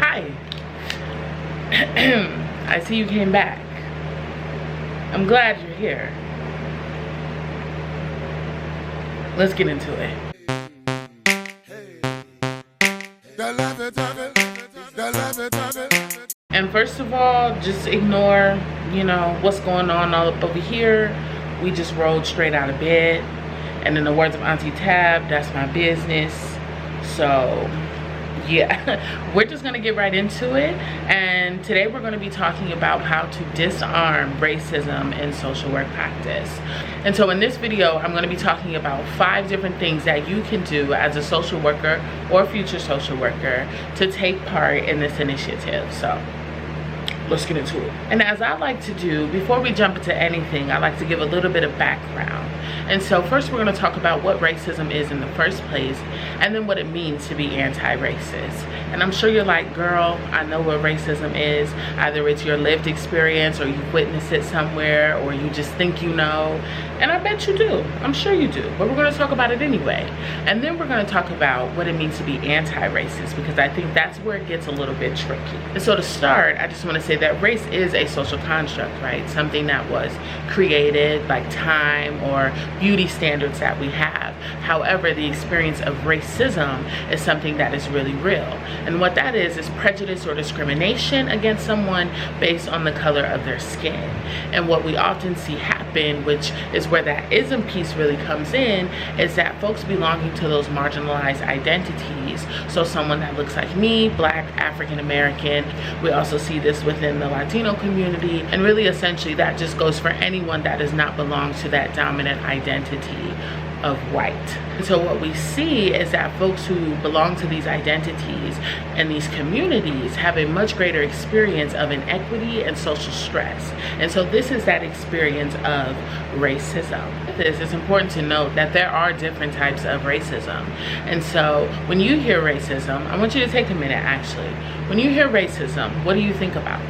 Hi. I see you came back. I'm glad you're here. Let's get into it. And first of all, just ignore, what's going on all up over here. We just rolled straight out of bed. And in the words of Auntie Tab, that's my business. So yeah, we're just gonna get right into it. And today we're gonna be talking about how to disarm racism in social work practice. And so in this video, I'm gonna be talking about 5 different things that you can do as a social worker or future social worker to take part in this initiative. So let's get into it. And as I like to do, before we jump into anything, I like to give a little bit of background. And so first we're going to talk about what racism is in the first place, and then what it means to be anti-racist. And I'm sure you're like, girl, I know what racism is. Either it's your lived experience, or you've witnessed it somewhere, or you just think you know. And I bet you do. I'm sure you do. But we're going to talk about it anyway. And then we're going to talk about what it means to be anti-racist, because I think that's where it gets a little bit tricky. And so to start, I just want to say that race is a social construct, right? Something that was created, like time or beauty standards that we have. However, the experience of racism is something that is really real. And what that is prejudice or discrimination against someone based on the color of their skin. And what we often see happen, which is where that ism piece really comes in, is that folks belonging to those marginalized identities. So someone that looks like me, Black, African American. We also see this within the Latino community. And really essentially that just goes for anyone that does not belong to that dominant identity of white. And so what we see is that folks who belong to these identities and these communities have a much greater experience of inequity and social stress. And so this is that experience of racism. It's important to note that there are different types of racism. And so when you hear racism, I want you to take a minute actually. When you hear racism, what do you think about?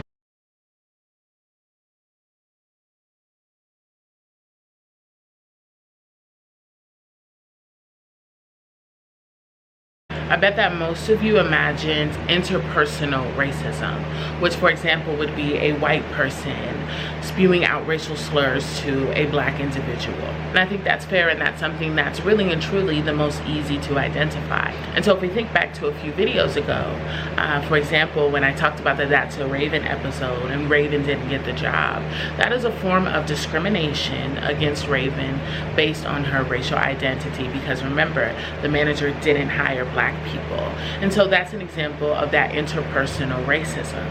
I bet that most of you imagined interpersonal racism, which for example would be a white person spewing out racial slurs to a Black individual. And I think that's fair, and that's something that's really and truly the most easy to identify. And so if we think back to a few videos ago, for example, when I talked about the That's a Raven episode and Raven didn't get the job, that is a form of discrimination against Raven based on her racial identity, because remember, the manager didn't hire Black people. And so that's an example of that interpersonal racism.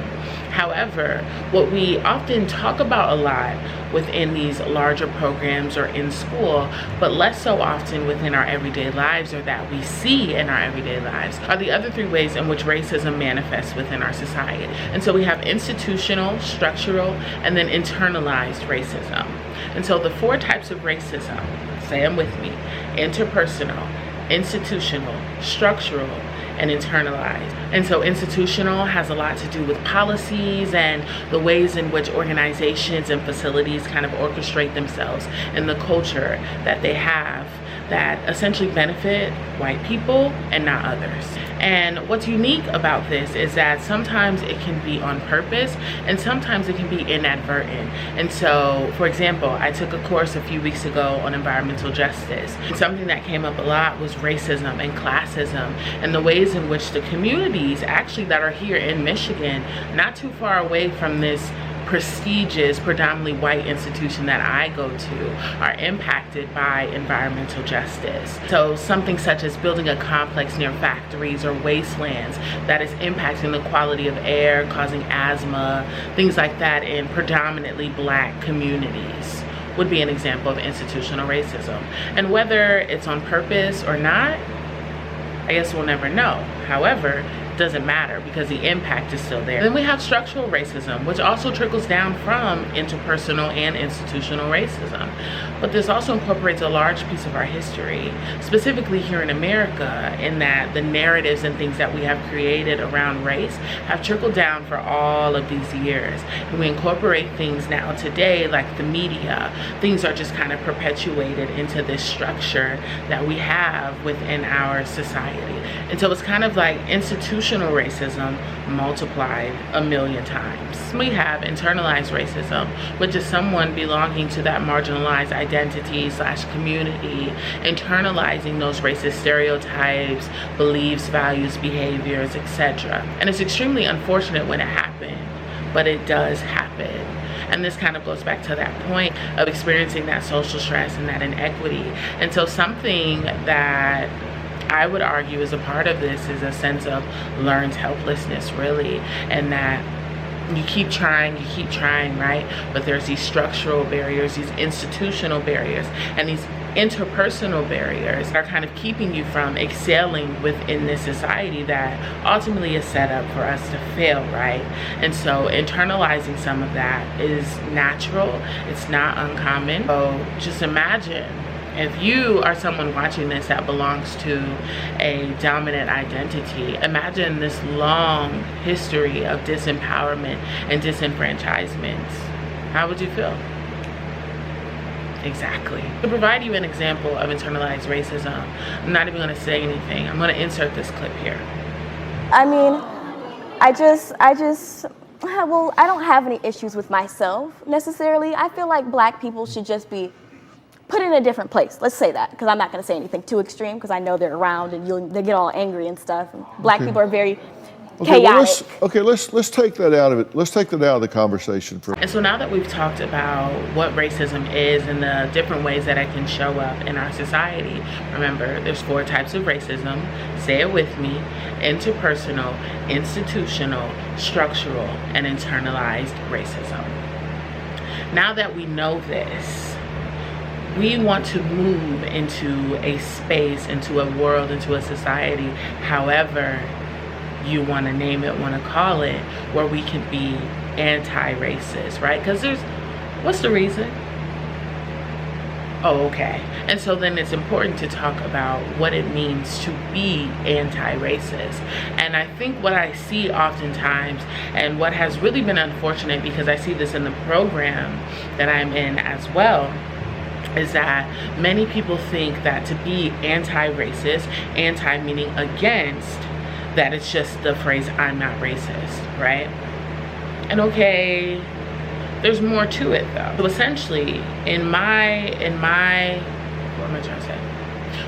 However, what we often talk about a lot within these larger programs or in school, but less so often within our everyday lives, or that we see in our everyday lives, are the other 3 ways in which racism manifests within our society. And so we have institutional, structural, and then internalized racism. And so the 4 types of racism, say them with me: interpersonal, institutional, structural, and internalized. And so institutional has a lot to do with policies and the ways in which organizations and facilities kind of orchestrate themselves and the culture that they have that essentially benefit white people and not others. And what's unique about this is that sometimes it can be on purpose and sometimes it can be inadvertent. And so, for example, I took a course a few weeks ago on environmental justice. And something that came up a lot was racism and classism, and the ways in which the communities actually that are here in Michigan, not too far away from this prestigious, predominantly white institution that I go to, are impacted by environmental justice. So something such as building a complex near factories or wastelands that is impacting the quality of air, causing asthma, things like that in predominantly Black communities would be an example of institutional racism. And whether it's on purpose or not, I guess we'll never know. However, doesn't matter because the impact is still there. Then we have structural racism, which also trickles down from interpersonal and institutional racism. But this also incorporates a large piece of our history, specifically here in America, in that the narratives and things that we have created around race have trickled down for all of these years. And we incorporate things now today, like the media. Things are just kind of perpetuated into this structure that we have within our society. And so it's kind of like institutional racism multiplied a million times. We have internalized racism, which is someone belonging to that marginalized identity / community, internalizing those racist stereotypes, beliefs, values, behaviors, etc. And it's extremely unfortunate when it happens, but it does happen. And this kind of goes back to that point of experiencing that social stress and that inequity. And so something that I would argue is a part of this is a sense of learned helplessness, really, and that you keep trying, right? But there's these structural barriers, these institutional barriers, and these interpersonal barriers are kind of keeping you from excelling within this society that ultimately is set up for us to fail, right? And so internalizing some of that is natural. It's not uncommon. So just imagine if you are someone watching this that belongs to a dominant identity. Imagine this long history of disempowerment and disenfranchisement. How would you feel? Exactly. To provide you an example of internalized racism, I'm not even going to say anything. I'm going to insert this clip here. I mean, well, I don't have any issues with myself necessarily. I feel like black people should just be put in a different place. Let's say that, because I'm not going to say anything too extreme because I know they're around and they get all angry and stuff. And black people are very chaotic. Let's take that out of it. Let's take that out of the conversation. And so now that we've talked about what racism is and the different ways that it can show up in our society, remember, there's 4 types of racism. Say it with me: interpersonal, institutional, structural, and internalized racism. Now that we know this, we want to move into a space, into a world, into a society, however you want to name it, want to call it, where we can be anti-racist, right? Because what's the reason? Oh, okay. And so then it's important to talk about what it means to be anti-racist. And I think what I see oftentimes, and what has really been unfortunate, because I see this in the program that I'm in as well, is that many people think that to be anti-racist, anti meaning against, that it's just the phrase "I'm not racist," right? And okay, there's more to it though. So essentially, in my what am I trying to say?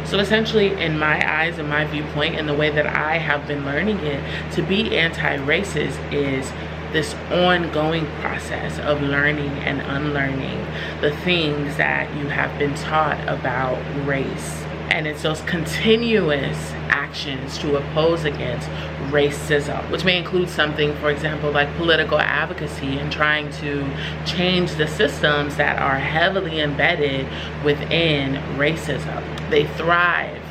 So essentially, in my eyes, in my viewpoint, and the way that I have been learning it, to be anti-racist is this ongoing process of learning and unlearning the things that you have been taught about race. And it's those continuous actions to oppose against racism, which may include something, for example, like political advocacy and trying to change the systems that are heavily embedded within racism. They thrive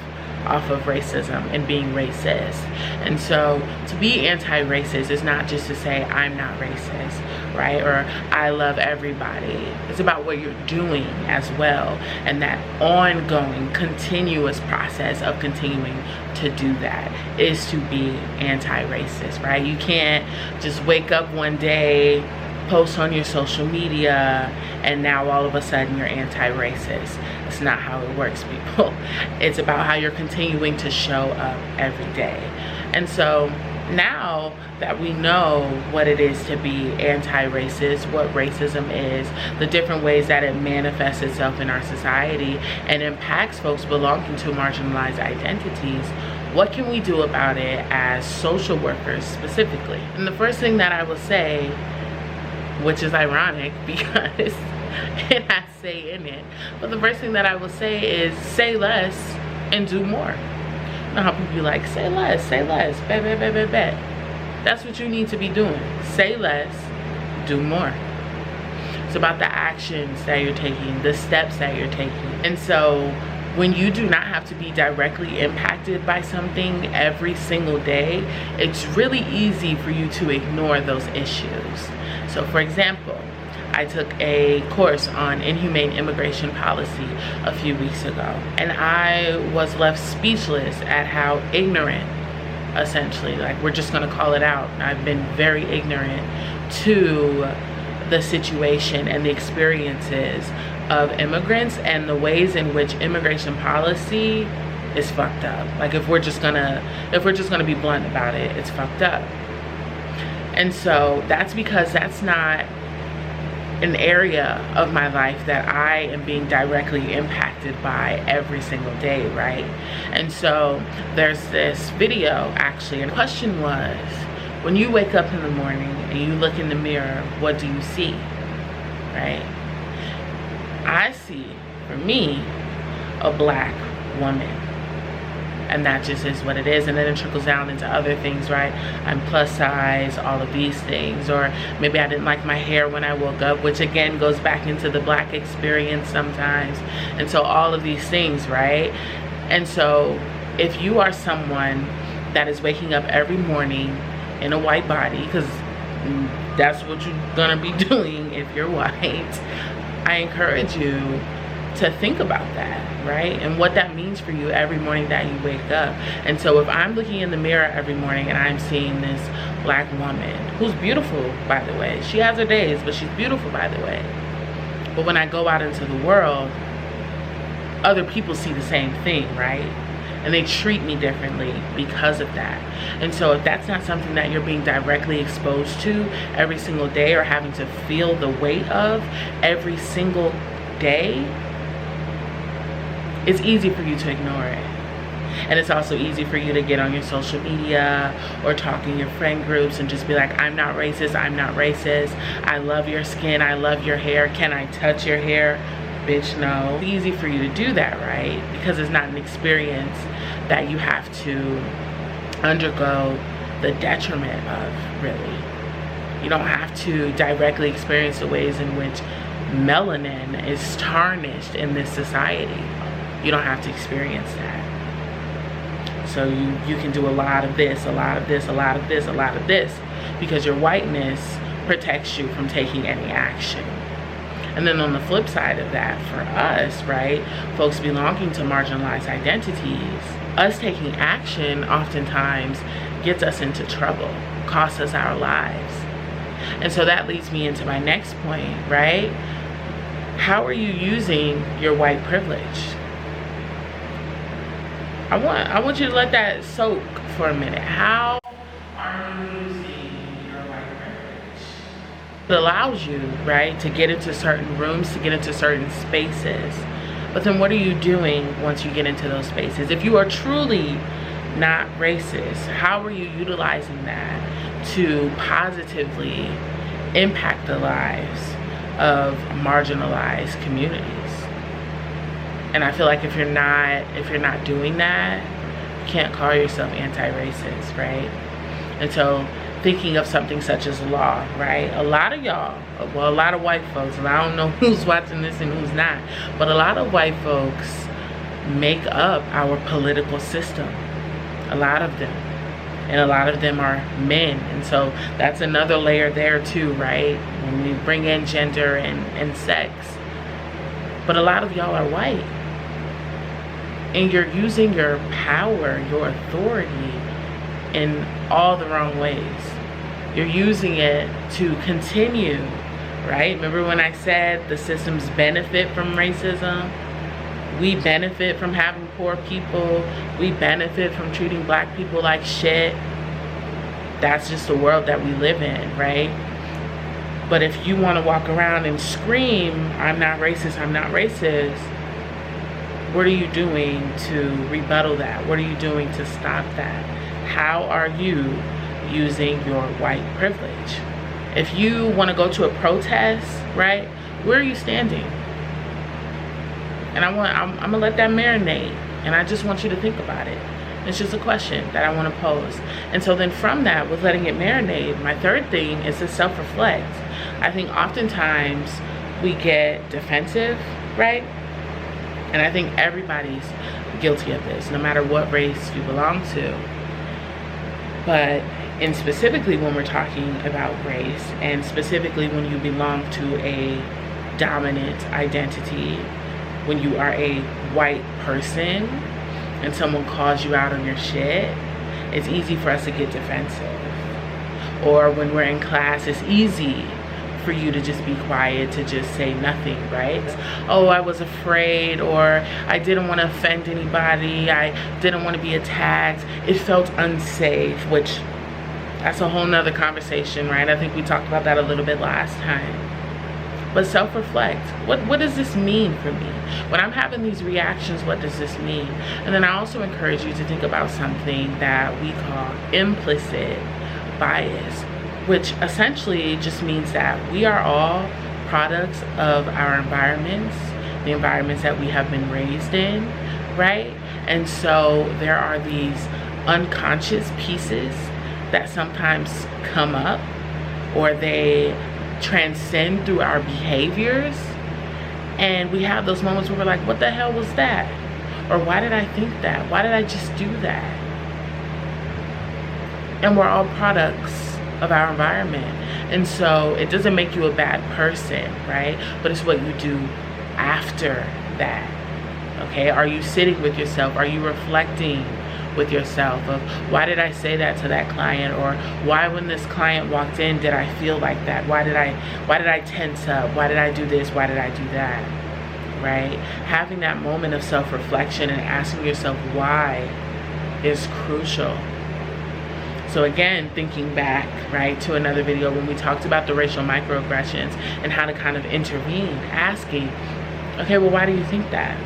off of racism and being racist. And so to be anti-racist is not just to say I'm not racist, right? Or I love everybody. It's about what you're doing as well, and that ongoing continuous process of continuing to do that is to be anti-racist, right? You can't just wake up one day, post on your social media, and now all of a sudden you're anti-racist. It's not how it works, people. It's about how you're continuing to show up every day. And so now that we know what it is to be anti-racist, what racism is, the different ways that it manifests itself in our society and impacts folks belonging to marginalized identities, what can we do about it as social workers specifically? And the first thing that I will say, which is ironic because it has say in it, but the first thing that I will say is say less and do more. You know how people be like, say less, bet. That's what you need to be doing. Say less, do more. It's about the actions that you're taking, the steps that you're taking. And so when you do not have to be directly impacted by something every single day, it's really easy for you to ignore those issues. So for example, I took a course on inhumane immigration policy a few weeks ago, and I was left speechless at how ignorant, essentially, like, we're just gonna call it out, I've been very ignorant to the situation and the experiences of immigrants and the ways in which immigration policy is fucked up. Like, if we're just gonna be blunt about it, it's fucked up. And so that's because that's not an area of my life that I am being directly impacted by every single day, right? And so there's this video, actually, and the question was, when you wake up in the morning and you look in the mirror, what do you see, right? I see, for me, a black woman. And that just is what it is. And then it trickles down into other things, right? I'm plus size, all of these things. Or maybe I didn't like my hair when I woke up, which again goes back into the black experience sometimes. And so all of these things, right? And so if you are someone that is waking up every morning in a white body, because that's what you're gonna be doing if you're white, I encourage you to think about that, right? And what that means for you every morning that you wake up. And so if I'm looking in the mirror every morning and I'm seeing this black woman, who's beautiful, by the way, she has her days, but she's beautiful, by the way. But when I go out into the world, other people see the same thing, right? And they treat me differently because of that. And so if that's not something that you're being directly exposed to every single day or having to feel the weight of every single day, it's easy for you to ignore it. And it's also easy for you to get on your social media or talk in your friend groups and just be like, I'm not racist, I'm not racist. I love your skin, I love your hair. Can I touch your hair? Bitch, no. It's easy for you to do that, right? Because it's not an experience that you have to undergo the detriment of, really. You don't have to directly experience the ways in which melanin is tarnished in this society. You don't have to experience that. So you can do a lot of this, a lot of this, a lot of this, a lot of this, because your whiteness protects you from taking any action. And then on the flip side of that, for us, right, folks belonging to marginalized identities, us taking action oftentimes gets us into trouble, costs us our lives. And so that leads me into my next point, right? How are you using your white privilege? I want you to let that soak for a minute. How are you using your white privilege? It allows you, right, to get into certain rooms, to get into certain spaces. But then what are you doing once you get into those spaces? If you are truly not racist, how are you utilizing that to positively impact the lives of marginalized communities? And I feel like if you're not doing that, you can't call yourself anti-racist, right? And so thinking of something such as law, right? A lot of y'all, well, a lot of white folks, and I don't know who's watching this and who's not, but a lot of white folks make up our political system. A lot of them. And a lot of them are men. And so that's another layer there too, right? When we bring in gender and sex. But a lot of y'all are white. And you're using your power, your authority in all the wrong ways. You're using it to continue, right? Remember when I said the systems benefit from racism? We benefit from having poor people. We benefit from treating black people like shit. That's just the world that we live in, right? But if you want to walk around and scream, I'm not racist, I'm not racist, what are you doing to rebuttal that? What are you doing to stop that? How are you using your white privilege? If you want to go to a protest, right, where are you standing? And I'm gonna let that marinate, and I just want you to think about it. It's just a question that I want to pose. And so then from that, with letting it marinate, my third thing is to self-reflect. I think oftentimes we get defensive, right? And I think everybody's guilty of this, no matter what race you belong to. But and specifically when we're talking about race, and specifically when you belong to a dominant identity, when you are a white person and someone calls you out on your shit, it's easy for us to get defensive. Or when we're in class, it's easy for you to just be quiet, to just say nothing, right? Oh, I was afraid, or I didn't want to offend anybody, I didn't want to be attacked, it felt unsafe, which that's a whole nother conversation, right? I think we talked about that a little bit last time. But self-reflect. What does this mean for me? When I'm having these reactions, what does this mean? And then I also encourage you to think about something that we call implicit bias, which essentially just means that we are all products of our environments, the environments that we have been raised in, right? And so there are these unconscious pieces that sometimes come up, or they transcend through our behaviors, and we have those moments where we're like, what the hell was that? Or why did I think that? Why did I just do that? And we're all products of our environment. And so it doesn't make you a bad person, right? But it's what you do after that. Okay, are you sitting with yourself? Are you reflecting with yourself of, why did I say that to that client? Or why, when this client walked in, did I feel like that? Why did I tense up? Why did I do this? Why did I do that? Right? Having that moment of self-reflection and asking yourself why is crucial. So again, thinking back, right, to another video when we talked about the racial microaggressions and how to kind of intervene, asking, okay, well, why do you think that?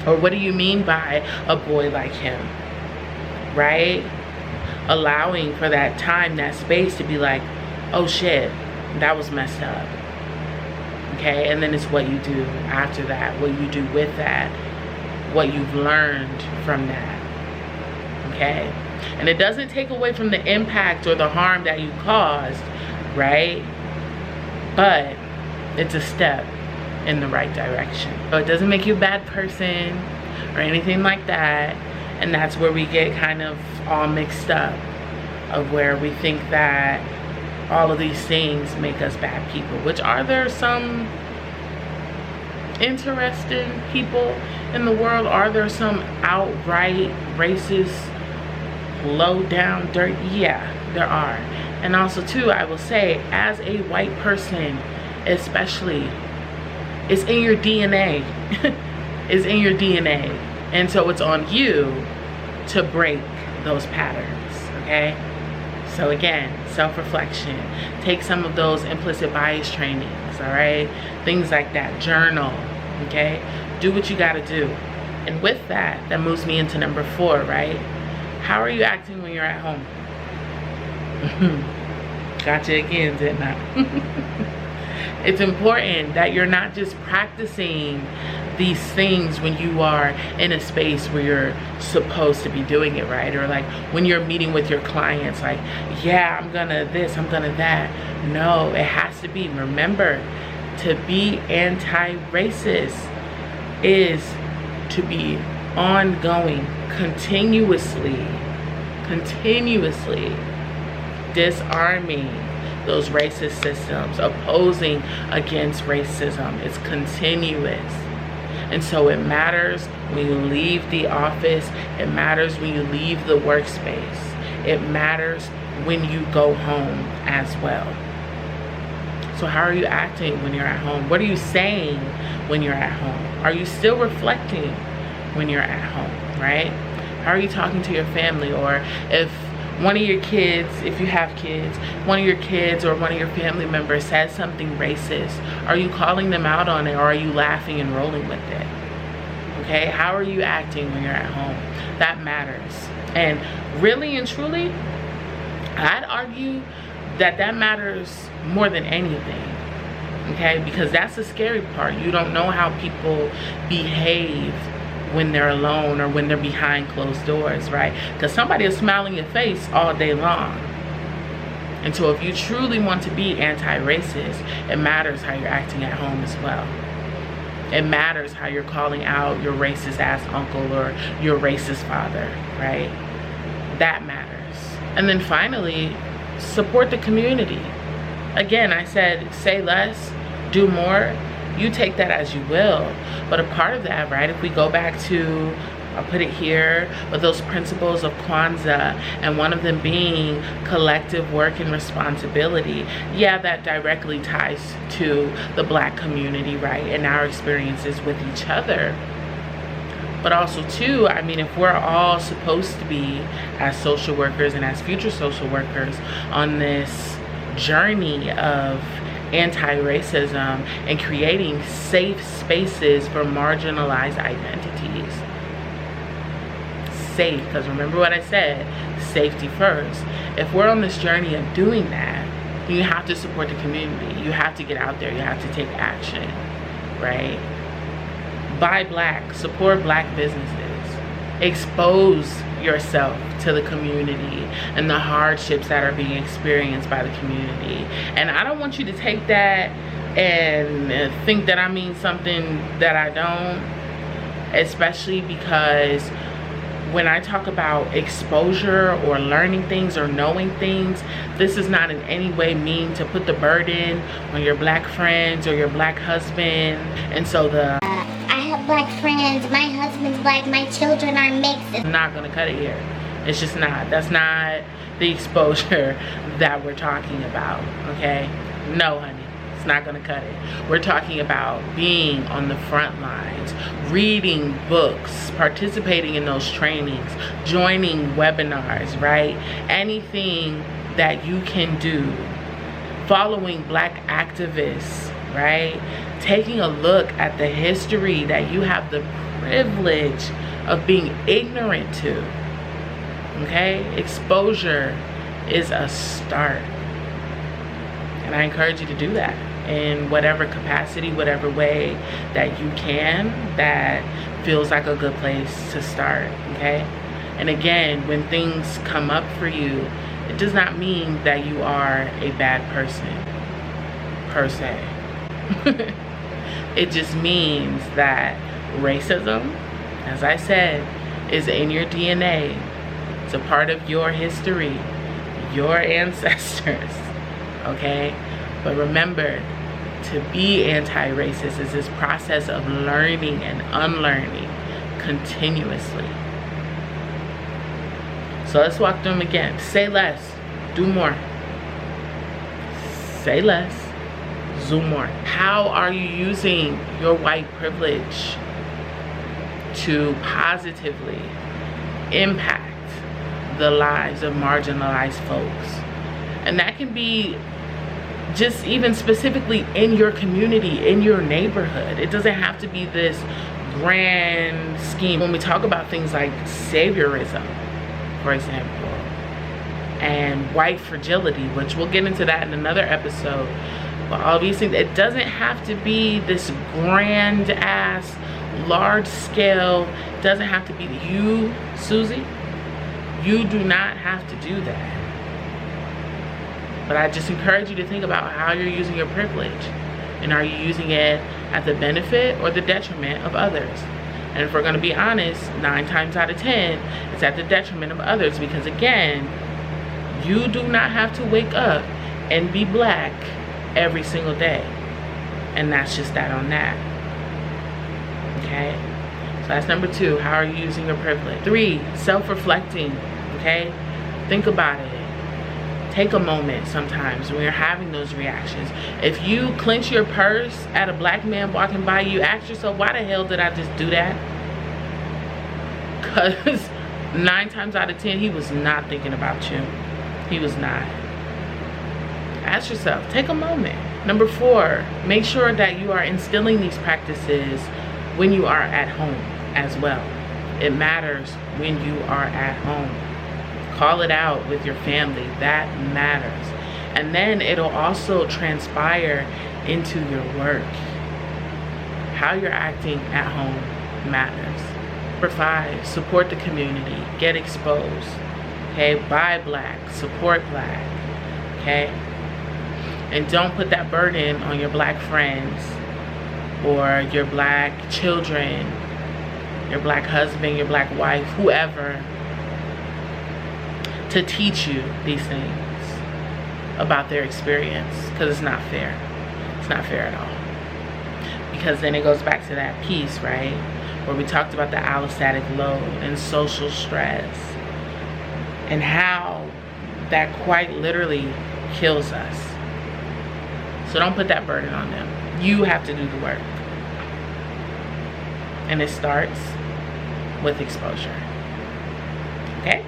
Or what do you mean by a boy like him, right? Allowing for that time, that space to be like, oh shit, that was messed up. Okay, and then it's what you do after that, what you do with that, what you've learned from that, okay? And it doesn't take away from the impact or the harm that you caused, right? But it's a step in the right direction. So it doesn't make you a bad person or anything like that. And that's where we get kind of all mixed up, of where we think that all of these things make us bad people, which are there some interesting people in the world? Are there some outright racist, low down dirt? Yeah, there are. And also too, I will say, as a white person especially, it's in your DNA. It's in your DNA. And so it's on you to break those patterns, okay? So again, self-reflection. Take some of those implicit bias trainings, all right? Things like that. Journal, okay? Do what you gotta do. And with that, that moves me into number 4, right? How are you acting when you're at home? Gotcha again, didn't I? It's important that you're not just practicing these things when you are in a space where you're supposed to be doing it, right? Or like when you're meeting with your clients, like, yeah, I'm gonna this, I'm gonna that. No, it has to be. Remember, to be anti-racist is to be ongoing, continuously disarming those racist systems, opposing against racism. It's continuous. And so it matters when you leave the office. It matters when you leave the workspace. It matters when you go home as well. So how are you acting when you're at home? What are you saying when you're at home? Are you still reflecting when you're at home, right? How are you talking to your family? Or if one of your kids, if you have kids, one of your kids or one of your family members says something racist, are you calling them out on it, or are you laughing and rolling with it? Okay, how are you acting when you're at home? That matters. And really and truly, I'd argue that that matters more than anything. Okay, because that's the scary part. You don't know how people behave when they're alone or when they're behind closed doors, right? Because somebody is smiling in your face all day long. And so if you truly want to be anti-racist, it matters how you're acting at home as well. It matters how you're calling out your racist ass uncle or your racist father, right? That matters. And then finally, support the community. Again, I said, say less, do more. You take that as you will. But a part of that, right, if we go back to, I'll put it here, but those principles of Kwanzaa, and one of them being collective work and responsibility, yeah, that directly ties to the Black community, right, and our experiences with each other. But also too, I mean, if we're all supposed to be, as social workers and as future social workers, on this journey of anti-racism and creating safe spaces for marginalized identities. Safe, because remember what I said, safety first. If we're on this journey of doing that, you have to support the community. You have to get out there. You have to take action, right? Buy Black, support Black businesses, expose yourself to the community and the hardships that are being experienced by the community. And I don't want you to take that and think that I mean something that I don't, especially because when I talk about exposure or learning things or knowing things, this is not in any way mean to put the burden on your Black friends or your Black husband. And so I have Black friends, my husband's Black, my children are mixed. I'm not gonna cut it here. It's just not. That's not the exposure that we're talking about, okay? No, honey. It's not gonna cut it. We're talking about being on the front lines, reading books, participating in those trainings, joining webinars, right? Anything that you can do, following Black activists, right? Taking a look at the history that you have the privilege of being ignorant to, okay? Exposure is a start. And I encourage you to do that in whatever capacity, whatever way that you can, that feels like a good place to start, okay? And again, when things come up for you, it does not mean that you are a bad person, per se. It just means that racism, as I said, is in your DNA. It's a part of your history, your ancestors, okay? But remember, to be anti-racist is this process of learning and unlearning continuously. So let's walk through them again. Say less, do more. Say less, do more. How are you using your white privilege to positively impact the lives of marginalized folks? And that can be just even specifically in your community, in your neighborhood. It doesn't have to be this grand scheme. When we talk about things like saviorism, for example, and white fragility, which we'll get into that in another episode, but all these things, it doesn't have to be this grand ass, large scale. It doesn't have to be you, Susie. You do not have to do that. But I just encourage you to think about how you're using your privilege. And are you using it at the benefit or the detriment of others? And if we're going to be honest, 9 times out of 10, it's at the detriment of others. Because again, you do not have to wake up and be Black every single day. And that's just that on that. Okay? So that's number 2. How are you using your privilege? 3, self-reflecting. Okay? Think about it. Take a moment sometimes when you're having those reactions. If you clench your purse at a Black man walking by you, ask yourself, why the hell did I just do that? Because 9 times out of 10, he was not thinking about you. He was not. Ask yourself, take a moment. Number 4, make sure that you are instilling these practices when you are at home as well. It matters when you are at home. Call it out with your family. That matters. And then it'll also transpire into your work. How you're acting at home matters. Number 5, support the community. Get exposed. Okay? Buy Black. Support Black. Okay? And don't put that burden on your Black friends. or your black children, your black husband, your black wife, whoever, to teach you these things about their experience, because it's not fair. It's not fair at all. Because then it goes back to that piece, right, where we talked about the allostatic load and social stress and how that quite literally kills us. So don't put that burden on them. You have to do the work. And it starts with exposure. Okay?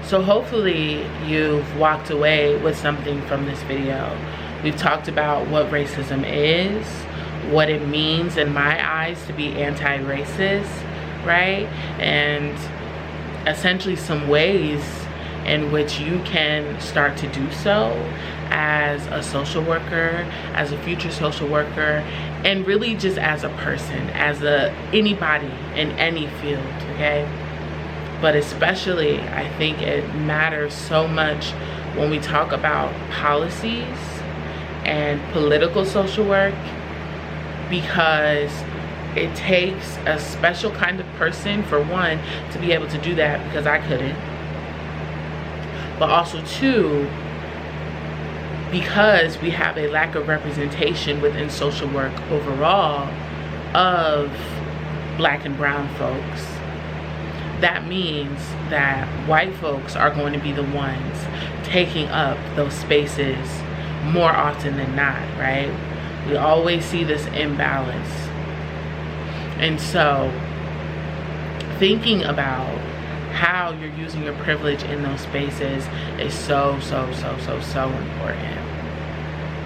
So hopefully you've walked away with something from this video. We've talked about what racism is, what it means in my eyes to be anti-racist, right? And essentially some ways in which you can start to do so as a social worker, as a future social worker, and really just as a person, as anybody in any field, okay? But especially, I think it matters so much when we talk about policies and political social work, because it takes a special kind of person, for one, to be able to do that, because I couldn't. But also, two, because we have a lack of representation within social work overall of black and brown folks. That means that white folks are going to be the ones taking up those spaces more often than not, right? We always see this imbalance. And so thinking about how you're using your privilege in those spaces is so important.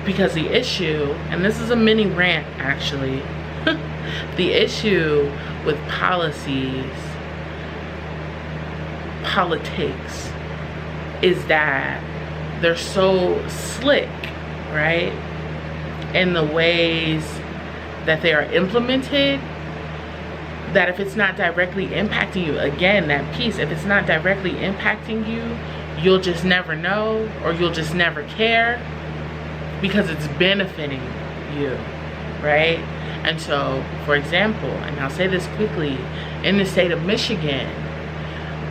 Because the issue, and this is a mini rant actually, the issue with politics is that they're so slick, right, in the ways that they are implemented, that if it's not directly impacting you, again, that piece, if it's not directly impacting you, you'll just never know, or you'll just never care, because it's benefiting you, right? And so, for example, and I'll say this quickly, in the state of Michigan,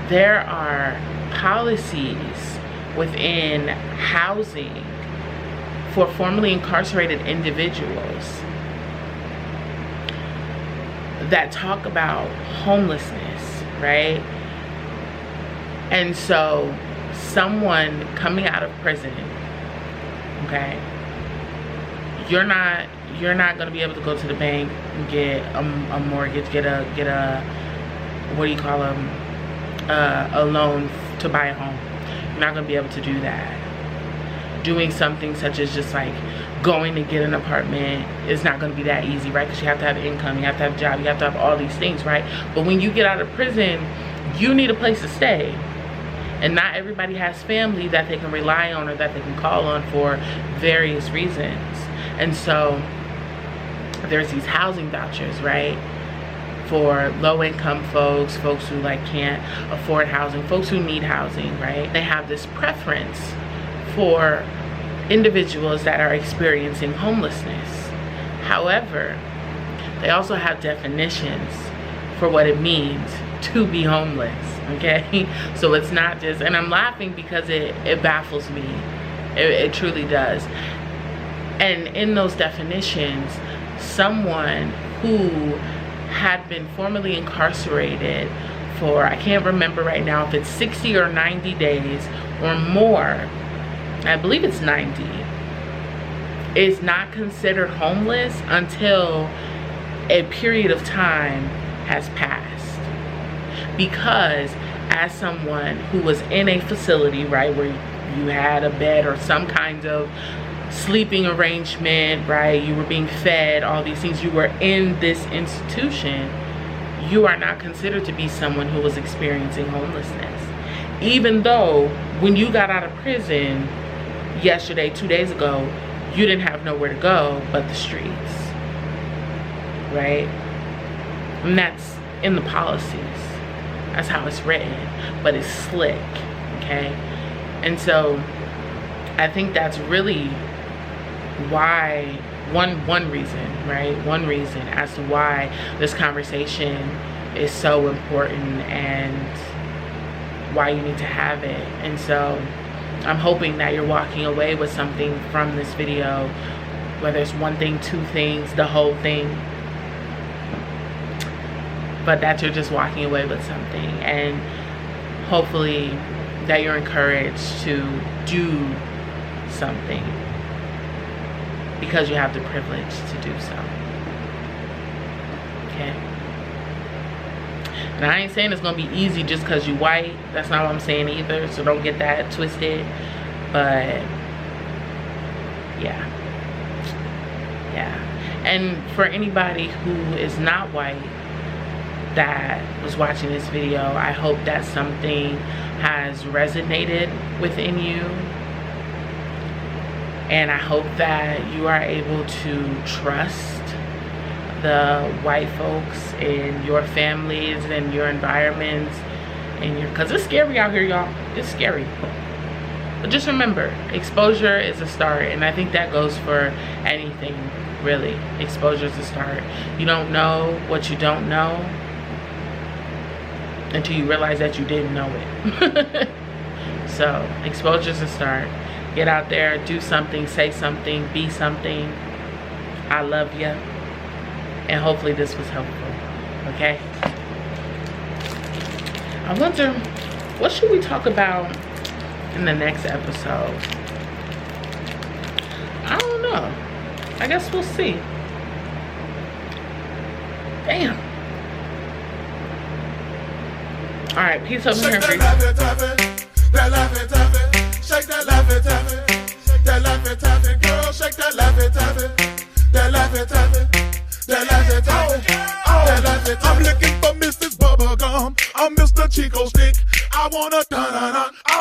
there are policies within housing for formerly incarcerated individuals that talk about homelessness, right? And so someone coming out of prison, okay, you're not going to be able to go to the bank and get a mortgage, get a what do you call them, a loan to buy a home. You're not going to be able to do that. Doing something such as just like going to get an apartment is not going to be that easy, right? Because you have to have income, you have to have a job, you have to have all these things, right? But when you get out of prison, you need a place to stay. And not everybody has family that they can rely on or that they can call on for various reasons. And so there's these housing vouchers, right? For low-income folks, folks who like can't afford housing, folks who need housing, right? They have this preference for individuals that are experiencing homelessness. However, they also have definitions for what it means to be homeless, okay? So it's not just, and I'm laughing because it baffles me. It truly does. And in those definitions, someone who had been formerly incarcerated for, I can't remember right now if it's 60 or 90 days or more, I believe it's 90, is not considered homeless until a period of time has passed. Because as someone who was in a facility, right, where you had a bed or some kind of sleeping arrangement, right, you were being fed, all these things, you were in this institution, you are not considered to be someone who was experiencing homelessness. Even though when you got out of prison yesterday, 2 days ago, you didn't have nowhere to go but the streets, right? And that's in the policies. That's how it's written, but it's slick, okay? And so I think that's really why one reason, right? One reason as to why this conversation is so important and why you need to have it. And so I'm hoping that you're walking away with something from this video, whether it's one thing, two things, the whole thing, but that you're just walking away with something, and hopefully that you're encouraged to do something because you have the privilege to do so. Okay? And I ain't saying it's gonna be easy just because you white. That's not what I'm saying either, so don't get that twisted. But yeah. And for anybody who is not white that was watching this video, I hope that something has resonated within you, and I hope that you are able to trust the white folks in your families and your environments, and because it's scary out here, y'all. It's scary. But just remember, exposure is a start, and I think that goes for anything, really. Exposure is a start. You don't know what you don't know until you realize that you didn't know it. So exposure is a start. Get out there, do something, say something, be something. I love you, and hopefully this was helpful. Okay, I wonder, what should we talk about in the next episode? I don't know. I guess we'll see. Damn. All right, peace up here. Shake that laffy taffy, girl, shake that laffy taffy, that laffy taffy, that laffy taffy, that laffy taffy. I'm looking for Mrs. Bubblegum, I'm Mr. Chico Stick. I wanna dun dun dun. Oh.